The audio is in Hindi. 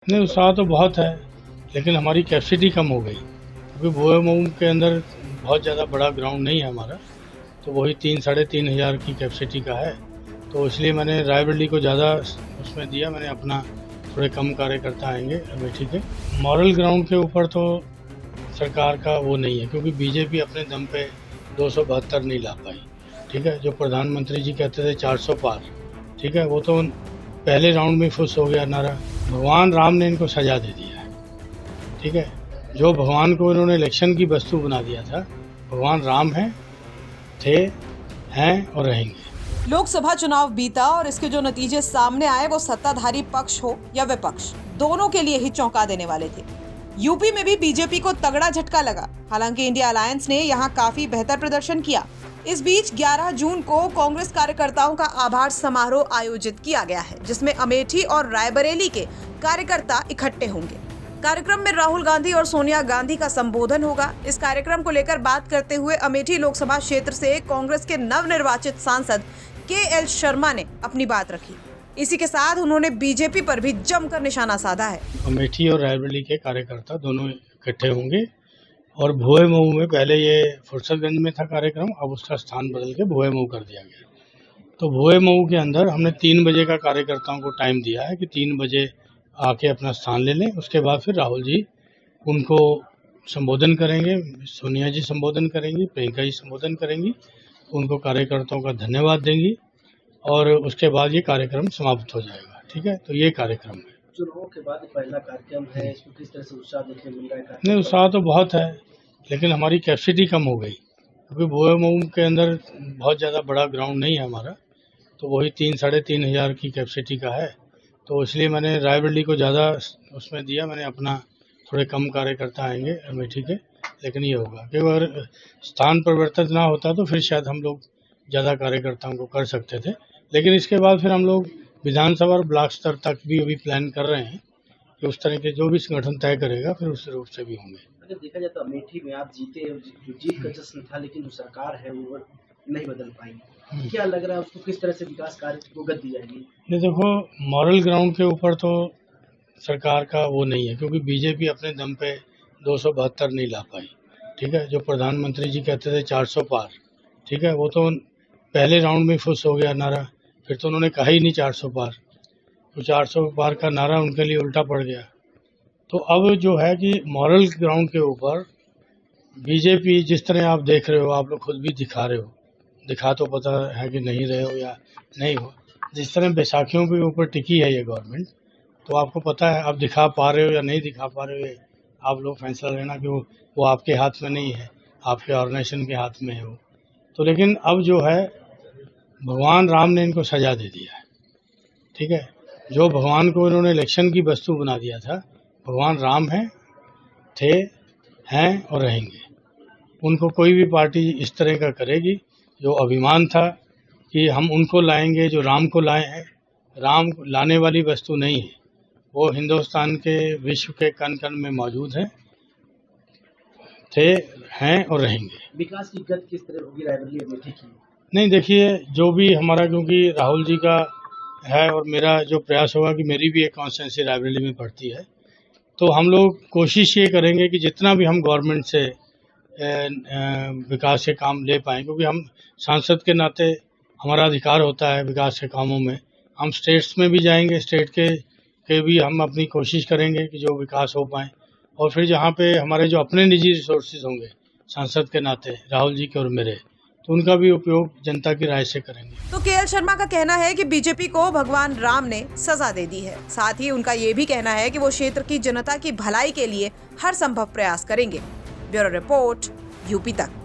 नहीं, उत्साह तो बहुत है, लेकिन हमारी कैपेसिटी कम हो गई क्योंकि भुए मऊ के अंदर बहुत ज़्यादा बड़ा ग्राउंड नहीं है हमारा, तो वही 3-3.5 हज़ार की कैपेसिटी का है। तो इसलिए मैंने रायबरेली को ज़्यादा उसमें दिया। मैंने अपना थोड़े कम कार्यकर्ता आएंगे अमेठी के। मॉरल ग्राउंड के ऊपर तो सरकार का वो नहीं है, क्योंकि बीजेपी अपने दम पे 272 नहीं ला पाई। ठीक है, जो प्रधानमंत्री जी कहते थे 400 पार, ठीक है, वो तो पहले राउंड में फुस हो गया नारा। भगवान राम ने इनको सजा दे दिया है। ठीक है, जो भगवान को इन्होंने इलेक्शन की वस्तु बना दिया था, भगवान राम थे, हैं और रहेंगे। लोकसभा चुनाव बीता और इसके जो नतीजे सामने आए वो सत्ताधारी पक्ष हो या विपक्ष, दोनों के लिए ही चौंका देने वाले थे। यूपी में भी बीजेपी को तगड़ा झटका लगा। हालांकि इंडिया अलायंस ने यहाँ काफी बेहतर प्रदर्शन किया। इस बीच 11 जून को कांग्रेस कार्यकर्ताओं का आभार समारोह आयोजित किया गया है, जिसमें अमेठी और रायबरेली के कार्यकर्ता इकट्ठे होंगे। कार्यक्रम में राहुल गांधी और सोनिया गांधी का संबोधन होगा। इस कार्यक्रम को लेकर बात करते हुए अमेठी लोकसभा क्षेत्र से कांग्रेस के नवनिर्वाचित सांसद KL शर्मा ने अपनी बात रखी। इसी के साथ उन्होंने बीजेपी पर भी जमकर निशाना साधा है। अमेठी और रायबरेली के कार्यकर्ता दोनों इकट्ठे होंगे और भुए मऊ में, पहले ये फुर्सतगंज में था कार्यक्रम, अब उसका स्थान बदल के भुए मऊ कर दिया गया। तो भुए मऊ के अंदर हमने 3 बजे का कार्यकर्ताओं को टाइम दिया है कि 3 बजे आके अपना स्थान ले लें। उसके बाद फिर राहुल जी उनको संबोधन करेंगे, सोनिया जी संबोधन करेंगी, प्रियंका जी संबोधन करेंगी, उनको कार्यकर्ताओं का धन्यवाद देंगी और उसके बाद ये कार्यक्रम समाप्त हो जाएगा। ठीक है, तो ये कार्यक्रम है। चुनाव के बाद पहला कार्यक्रम है, इसको किस तरह से उत्साह देखने मिल रहा है? नहीं, उत्साह तो बहुत है, लेकिन हमारी कैपेसिटी कम हो गई क्योंकि भुए मऊ के अंदर बहुत ज़्यादा बड़ा ग्राउंड नहीं है हमारा, तो वही 3-3.5 हज़ार की कैपेसिटी का है। तो इसलिए मैंने रायबरेली को ज़्यादा उसमें दिया। मैंने अपना थोड़े कम कार्यकर्ता आएंगे अमेठी के, लेकिन ये होगा कि अगर स्थान परिवर्तन ना होता तो फिर शायद हम लोग ज़्यादा कार्यकर्ताओं को कर सकते थे। लेकिन इसके बाद फिर हम लोग विधानसभा और ब्लॉक स्तर तक भी अभी प्लान कर रहे हैं कि उस तरह के जो भी संगठन तय करेगा फिर उस रूप से भी होंगे। अगर देखा जाए तो अमेठी में आप जीते, जो जीत का जश्न था, लेकिन जो सरकार है वो नहीं बदल पाई। क्या लग रहा है उसको किस तरह से विकास कार्य को गति दी जाएगी? ये देखो, मॉरल ग्राउंड के ऊपर तो सरकार का वो नहीं है, क्योंकि बीजेपी अपने दम पे 272 नहीं ला पाई। ठीक है, जो प्रधानमंत्री जी कहते थे 400 पार, ठीक है, वो तो पहले राउंड में फुस हो गया नारा। फिर तो उन्होंने कहा ही नहीं 400 पार, तो 400 पार का नारा उनके लिए उल्टा पड़ गया। तो अब जो है कि मॉरल ग्राउंड के ऊपर बीजेपी, जिस तरह आप देख रहे हो, आप लोग खुद भी दिखा रहे हो, दिखा तो पता है कि नहीं रहे हो या नहीं हो, जिस तरह बैसाखियों के ऊपर टिकी है ये गवर्नमेंट, तो आपको पता है आप दिखा पा रहे हो या नहीं दिखा पा रहे हो, आप लोग फैसला लेना कि वो आपके हाथ में नहीं है, आपके ऑर्गेनाइजेशन के हाथ में है वो। तो लेकिन अब जो है भगवान राम ने इनको सजा दे दिया है। ठीक है, जो भगवान को इन्होंने इलेक्शन की वस्तु बना दिया था, भगवान राम थे, हैं और रहेंगे। उनको कोई भी पार्टी इस तरह का करेगी, जो अभिमान था कि हम उनको लाएंगे जो राम को लाए हैं, राम लाने वाली वस्तु नहीं है, वो हिंदुस्तान के विश्व के कण कण में मौजूद है, हैं और रहेंगे। विकास की गति किस तरह होगी रायबरेली अमेठी की? नहीं, देखिए, जो भी हमारा, क्योंकि राहुल जी का है और मेरा जो प्रयास होगा कि मेरी भी एक कॉन्स्टिट्यूंसी रायबरेली में पड़ती है, तो हम लोग कोशिश ये करेंगे कि जितना भी हम गवर्नमेंट से विकास के काम ले पाएँ, क्योंकि हम सांसद के नाते हमारा अधिकार होता है विकास के कामों में। हम स्टेट्स में भी जाएंगे, स्टेट के भी हम अपनी कोशिश करेंगे कि जो विकास हो पाए, और फिर जहाँ पे हमारे जो अपने निजी रिसोर्सेज होंगे सांसद के नाते, राहुल जी के और मेरे, तो उनका भी उपयोग जनता की राय से करेंगे। तो KL शर्मा का कहना है कि बीजेपी को भगवान राम ने सजा दे दी है। साथ ही उनका ये भी कहना है कि वो क्षेत्र की जनता की भलाई के लिए हर संभव प्रयास करेंगे। ब्यूरो रिपोर्ट, यूपी तक।